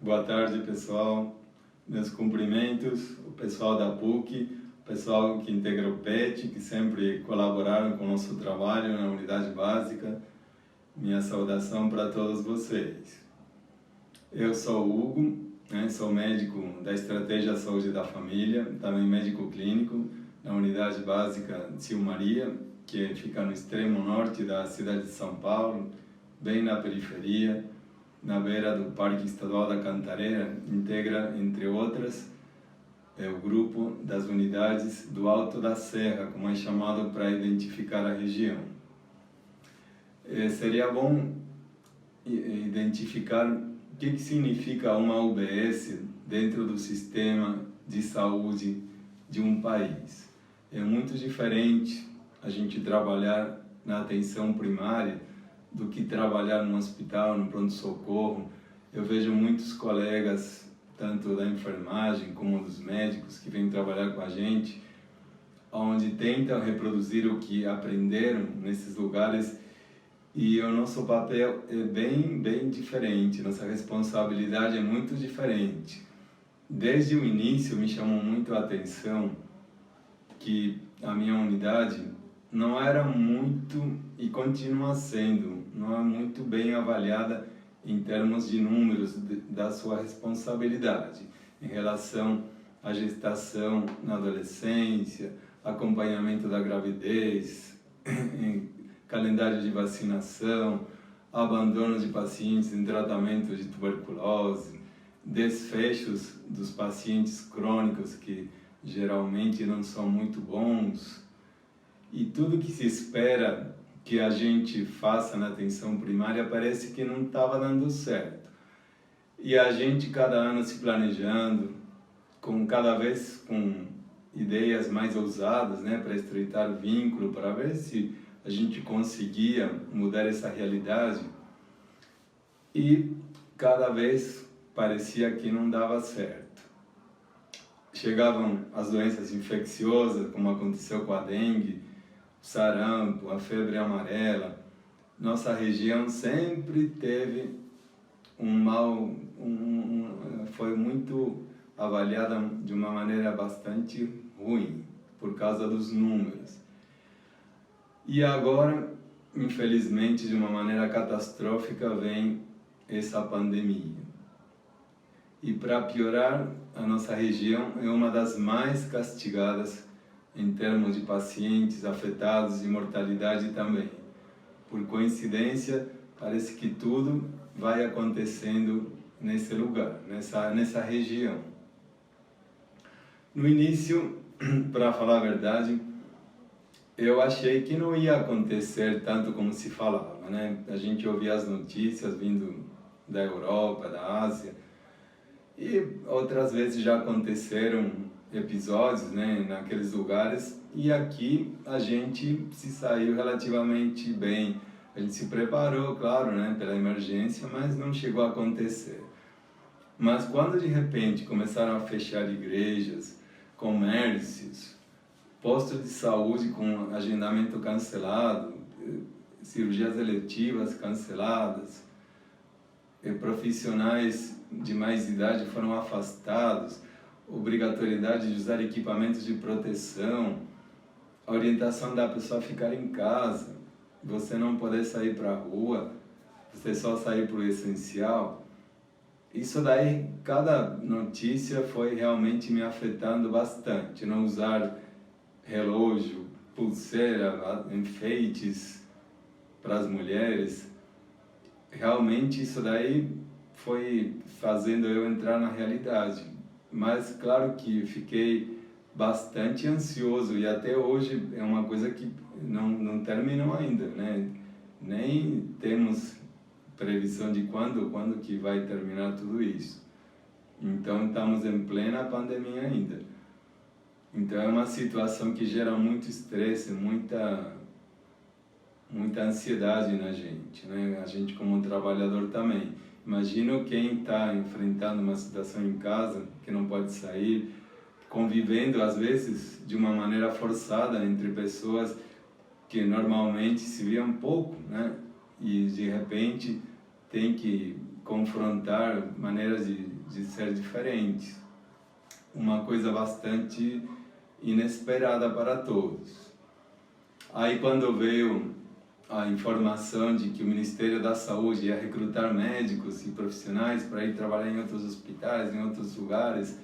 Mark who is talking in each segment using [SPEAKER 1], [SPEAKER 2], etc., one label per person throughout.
[SPEAKER 1] Boa tarde, pessoal. Meus cumprimentos, o pessoal da PUC, o pessoal que integra o PET, que sempre colaboraram com o nosso trabalho na unidade básica. Minha saudação para todos vocês. Eu sou o Hugo, sou médico da Estratégia Saúde da Família, também médico clínico na unidade básica Tio Maria, que fica no extremo norte da cidade de São Paulo, bem na periferia, na beira do Parque Estadual da Cantareira, integra, entre outras, o grupo das unidades do Alto da Serra, como é chamado para identificar a região. Seria bom identificar o que significa uma UBS dentro do sistema de saúde de um país. É muito diferente a gente trabalhar na atenção primária do que trabalhar no hospital, no pronto-socorro. Eu vejo muitos colegas, tanto da enfermagem como dos médicos, que vêm trabalhar com a gente, onde tentam reproduzir o que aprenderam nesses lugares, e o nosso papel é bem diferente, nossa responsabilidade é muito diferente. Desde o início me chamou muito a atenção que a minha unidade não era muito, e continua sendo, não é muito bem avaliada em termos de números da sua responsabilidade em relação à gestação na adolescência, acompanhamento da gravidez, calendário de vacinação, abandono de pacientes em tratamento de tuberculose, desfechos dos pacientes crônicos que geralmente não são muito bons, e tudo que se espera que a gente faça na atenção primária parece que não estava dando certo. E a gente cada ano se planejando, cada vez com ideias mais ousadas, para estreitar o vínculo, para ver se a gente conseguia mudar essa realidade. E cada vez parecia que não dava certo. Chegavam as doenças infecciosas, como aconteceu com a dengue, sarampo, a febre amarela. Nossa região sempre teve foi muito avaliada de uma maneira bastante ruim, por causa dos números. E agora, infelizmente, de uma maneira catastrófica, vem essa pandemia. E para piorar, a nossa região é uma das mais castigadas em termos de pacientes afetados e mortalidade também. Por coincidência, parece que tudo vai acontecendo nesse lugar, nessa região. No início, para falar a verdade, eu achei que não ia acontecer tanto como se falava, A gente ouvia as notícias vindo da Europa, da Ásia, e outras vezes já aconteceram episódios, naqueles lugares, e aqui a gente se saiu relativamente bem. A gente se preparou, claro, pela emergência, mas não chegou a acontecer. Mas quando de repente começaram a fechar igrejas, comércios, postos de saúde com agendamento cancelado, cirurgias eletivas canceladas, profissionais de mais idade foram afastados, obrigatoriedade de usar equipamentos de proteção, a orientação da pessoa a ficar em casa, você não poder sair para a rua, você só sair para o essencial. Isso daí, cada notícia foi realmente me afetando bastante. Não usar relógio, pulseira, enfeites para as mulheres. Realmente isso daí foi fazendo eu entrar na realidade. Mas claro que fiquei bastante ansioso, e até hoje é uma coisa que não terminou ainda, Nem temos previsão de quando que vai terminar tudo isso. Então estamos em plena pandemia ainda. Então é uma situação que gera muito estresse, muita ansiedade na gente, A gente como trabalhador também. Imagino quem está enfrentando uma situação em casa, que não pode sair, convivendo às vezes de uma maneira forçada entre pessoas que normalmente se viam pouco, E de repente tem que confrontar maneiras de de ser diferentes. Uma coisa bastante inesperada para todos. Aí quando veio a informação de que o Ministério da Saúde ia recrutar médicos e profissionais para ir trabalhar em outros hospitais, em outros lugares,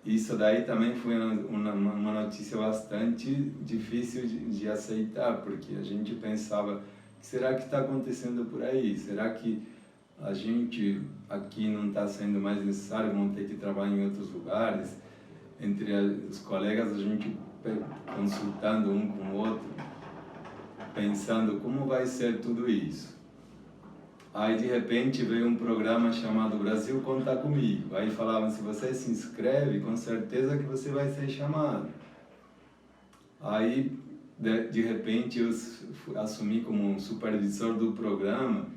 [SPEAKER 1] isso daí também foi uma notícia bastante difícil de aceitar, porque a gente pensava, será que está acontecendo por aí? Será que a gente aqui não está sendo mais necessário, vamos ter que trabalhar em outros lugares? Entre os colegas, a gente consultando um com o outro, pensando como vai ser tudo isso. Aí de repente veio um programa chamado Brasil Conta Comigo. Aí falavam, se você se inscreve, com certeza que você vai ser chamado. Aí de repente eu assumi como um supervisor do programa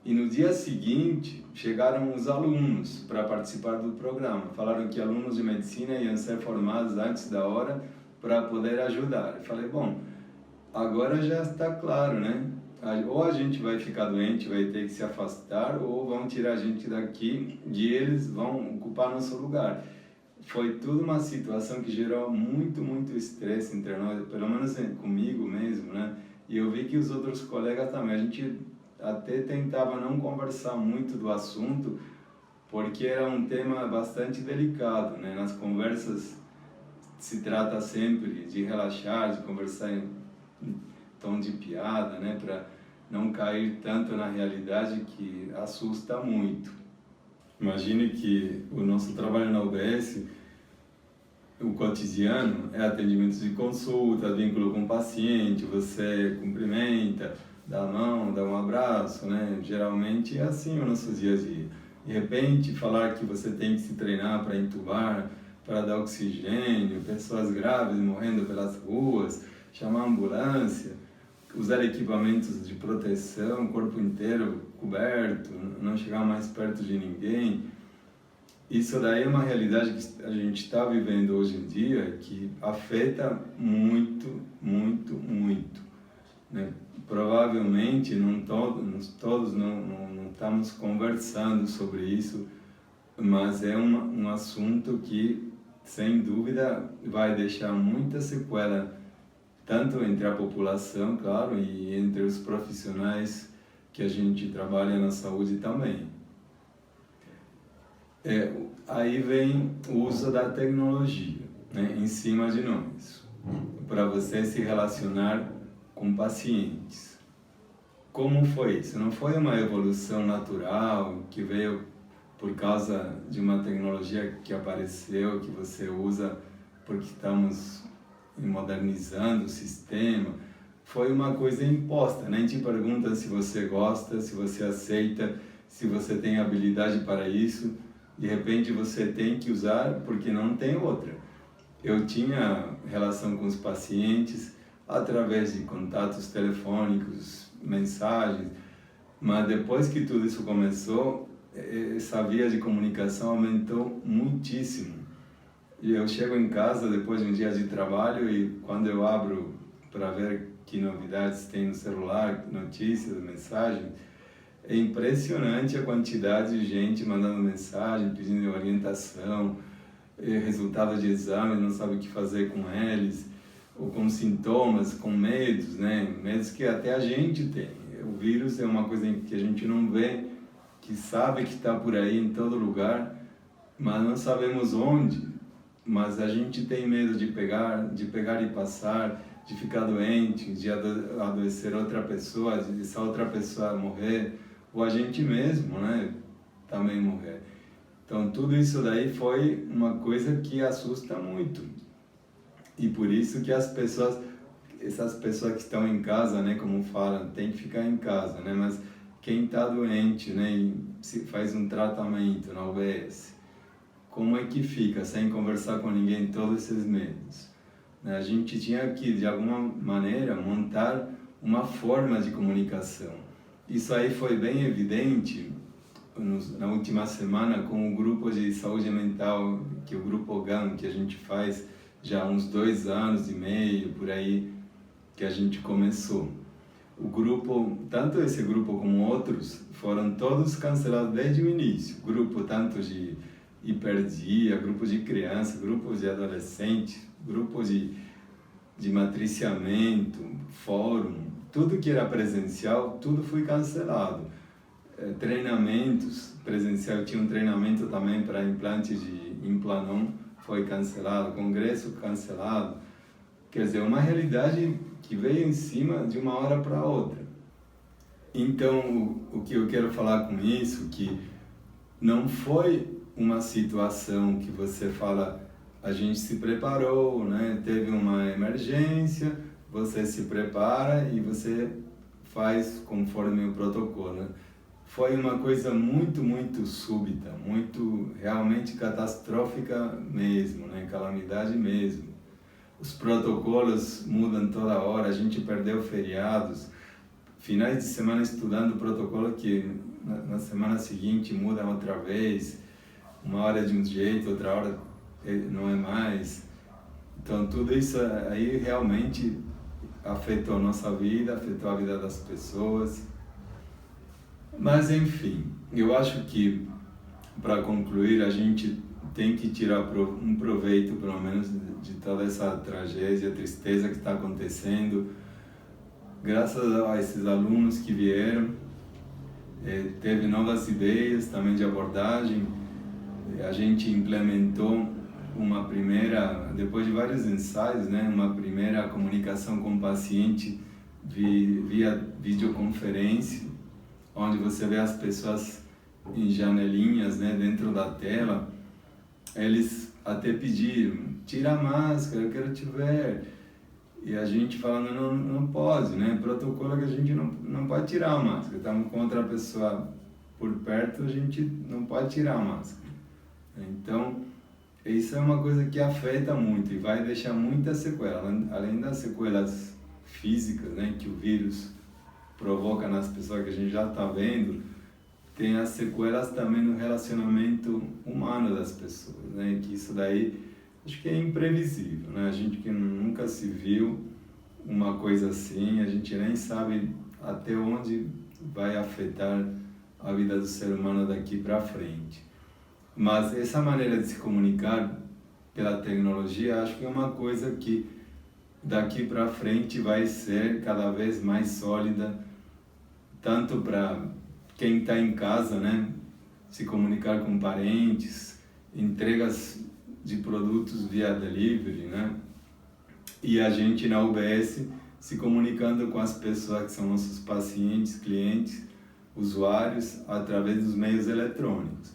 [SPEAKER 1] e no dia seguinte chegaram os alunos para participar do programa. Falaram que alunos de medicina iam ser formados antes da hora para poder ajudar. Eu falei, bom, agora já está claro, né? Ou a gente vai ficar doente, vai ter que se afastar, ou vão tirar a gente daqui e eles vão ocupar nosso lugar. Foi tudo uma situação que gerou muito estresse entre nós, pelo menos comigo mesmo, né? E eu vi que os outros colegas também, a gente até tentava não conversar muito do assunto, porque era um tema bastante delicado, né? Nas conversas se trata sempre de relaxar, de conversar em tom de piada, né, para não cair tanto na realidade que assusta muito. Imagine que o nosso trabalho na UBS, o cotidiano, é atendimento de consulta, vínculo com o paciente, você cumprimenta, dá a mão, dá um abraço, né? Geralmente é assim o nosso dia a dia. De repente, falar que você tem que se treinar para entubar, para dar oxigênio, pessoas graves morrendo pelas ruas, chamar a ambulância, usar equipamentos de proteção, corpo inteiro coberto, não chegar mais perto de ninguém. Isso daí é uma realidade que a gente está vivendo hoje em dia que afeta muito, né? Provavelmente todos não estamos conversando sobre isso, mas é um assunto que, sem dúvida, vai deixar muita sequela tanto entre a população, claro, e entre os profissionais que a gente trabalha na saúde também. Aí vem o uso da tecnologia, né, em cima de nós, para você se relacionar com pacientes. Como foi isso? Não foi uma evolução natural que veio por causa de uma tecnologia que apareceu, que você usa porque estamos modernizando o sistema. Foi uma coisa imposta, nem te pergunta se você gosta, se você aceita, se você tem habilidade para isso. De repente você tem que usar porque não tem outra. Eu tinha relação com os pacientes através de contatos telefônicos, mensagens, mas depois que tudo isso começou, essa via de comunicação aumentou muitíssimo. E eu chego em casa depois de um dia de trabalho e quando eu abro para ver que novidades tem no celular, notícias, mensagens, é impressionante a quantidade de gente mandando mensagem, pedindo orientação, resultado de exame, não sabe o que fazer com eles, ou com sintomas, com medos, né? Medos que até a gente tem. O vírus é uma coisa que a gente não vê, que sabe que está por aí em todo lugar, mas não sabemos onde. Mas a gente tem medo de pegar e passar, de ficar doente, de adoecer outra pessoa, de essa outra pessoa morrer, ou a gente mesmo, né, também morrer. Então tudo isso daí foi uma coisa que assusta muito. E por isso que essas pessoas que estão em casa, né, como falam, tem que ficar em casa, né, mas quem está doente, né, e se faz um tratamento na UBS, como é que fica sem conversar com ninguém todos esses meses? A gente tinha que, de alguma maneira, montar uma forma de comunicação. Isso aí foi bem evidente na última semana com o grupo de saúde mental, que é o Grupo GAM, que a gente faz já há uns 2 anos e meio, por aí, que a gente começou. o grupo, tanto esse grupo como outros, foram todos cancelados desde o início. Grupo tanto de hiperdia, grupo de criança, grupo de adolescente, grupo de matriciamento, fórum, tudo que era presencial, tudo foi cancelado. Treinamentos presencial, tinha um treinamento também para implante de implanon, foi cancelado, congresso cancelado. Quer dizer, uma realidade que veio em cima de uma hora para outra. Então, o que eu quero falar com isso, que não foi uma situação que você fala, a gente se preparou, né? Teve uma emergência, você se prepara e você faz conforme o protocolo, né? Foi uma coisa muito, muito súbita, muito realmente catastrófica mesmo, né? Calamidade mesmo. Os protocolos mudam toda hora, a gente perdeu feriados, finais de semana estudando o protocolo que na semana seguinte muda outra vez, uma hora de um jeito, outra hora não é mais. Então tudo isso aí realmente afetou a nossa vida, afetou a vida das pessoas. Mas enfim, eu acho que para concluir a gente tem que tirar um proveito pelo menos de toda essa tragédia, tristeza que está acontecendo. Graças a esses alunos que vieram, teve novas ideias também de abordagem. A gente implementou uma primeira, depois de vários ensaios, né, uma primeira comunicação com o paciente via videoconferência, onde você vê as pessoas em janelinhas, né, dentro da tela. Eles até pediram, tira a máscara, eu quero te ver. E a gente falando, não pode, né? Protocolo é que a gente não pode tirar a máscara. Estamos com outra pessoa por perto, a gente não pode tirar a máscara. Então, isso é uma coisa que afeta muito e vai deixar muita sequela. Além das sequelas físicas, né, que o vírus provoca nas pessoas que a gente já está vendo, tem as sequelas também no relacionamento humano das pessoas, né? Que isso daí acho que é imprevisível, né? A gente que nunca se viu uma coisa assim, a gente nem sabe até onde vai afetar a vida do ser humano daqui para frente. Mas essa maneira de se comunicar pela tecnologia, acho que é uma coisa que daqui para frente vai ser cada vez mais sólida, tanto para quem está em casa, né, se comunicar com parentes, entregas de produtos via delivery, né, e a gente na UBS se comunicando com as pessoas que são nossos pacientes, clientes, usuários, através dos meios eletrônicos.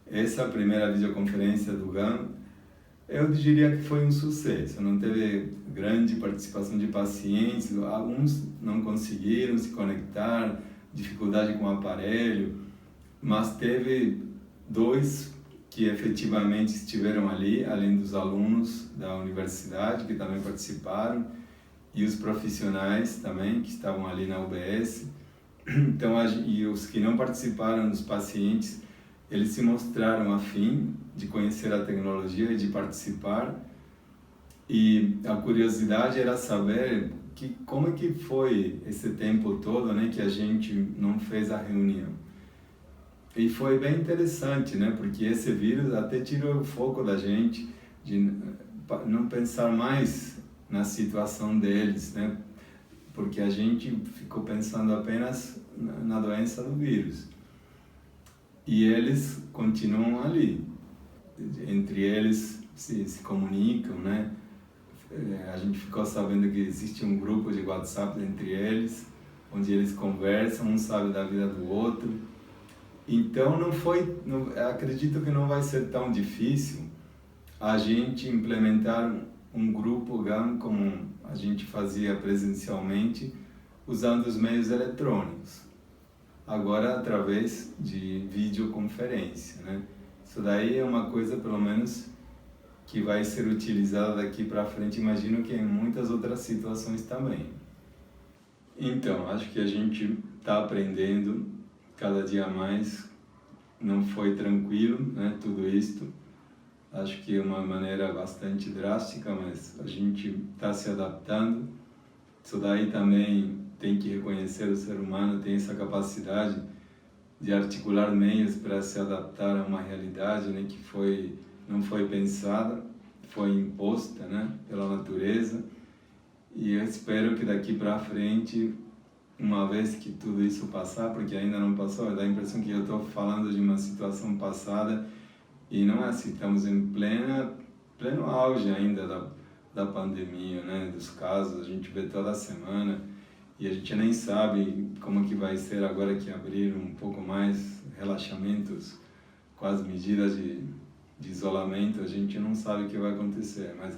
[SPEAKER 1] Essa primeira videoconferência do GAM, eu diria que foi um sucesso, não teve grande participação de pacientes, alguns não conseguiram se conectar, dificuldade com o aparelho, mas teve 2 que efetivamente estiveram ali, além dos alunos da universidade que também participaram e os profissionais também que estavam ali na UBS. Então, e os que não participaram, dos pacientes, eles se mostraram a fim de conhecer a tecnologia e de participar. E a curiosidade era saber como é que foi esse tempo todo, né, que a gente não fez a reunião. E foi bem interessante, né, porque esse vírus até tirou o foco da gente de não pensar mais na situação deles, né, porque a gente ficou pensando apenas na doença do vírus. E eles continuam ali, entre eles se comunicam, né? A gente ficou sabendo que existe um grupo de WhatsApp entre eles, onde eles conversam, um sabe da vida do outro. Então acredito que não vai ser tão difícil a gente implementar um grupo GAM como a gente fazia presencialmente, usando os meios eletrônicos. Agora através de videoconferência, né? Isso daí é uma coisa, pelo menos, que vai ser utilizada daqui para frente, imagino que em muitas outras situações também. Então, acho que a gente está aprendendo cada dia mais. Não foi tranquilo, né, tudo isto. Acho que é uma maneira bastante drástica, mas a gente está se adaptando. Isso daí também tem que reconhecer o ser humano tem essa capacidade de articular meios para se adaptar a uma realidade, né, que não foi pensada, foi imposta, né, pela natureza. E eu espero que daqui para frente, uma vez que tudo isso passar, porque ainda não passou, dá a impressão que eu estou falando de uma situação passada e não é assim, estamos em pleno auge ainda da pandemia, né, dos casos, a gente vê toda semana e a gente nem sabe como que vai ser agora que abriram um pouco mais relaxamentos com as medidas de isolamento, a gente não sabe o que vai acontecer, mas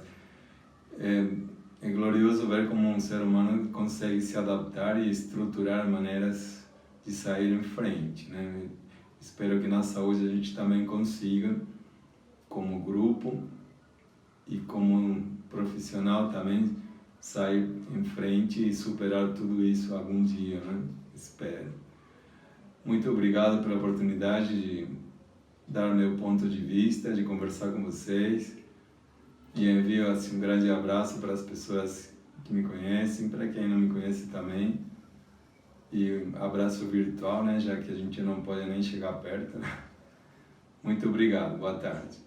[SPEAKER 1] é glorioso ver como um ser humano consegue se adaptar e estruturar maneiras de sair em frente, né? Espero que na saúde a gente também consiga, como grupo e como profissional também, sair em frente e superar tudo isso algum dia, né? Espero. Muito obrigado pela oportunidade de dar meu ponto de vista, de conversar com vocês. E envio assim, um grande abraço para as pessoas que me conhecem, para quem não me conhece também. E um abraço virtual, né, já que a gente não pode nem chegar perto. Muito obrigado, boa tarde.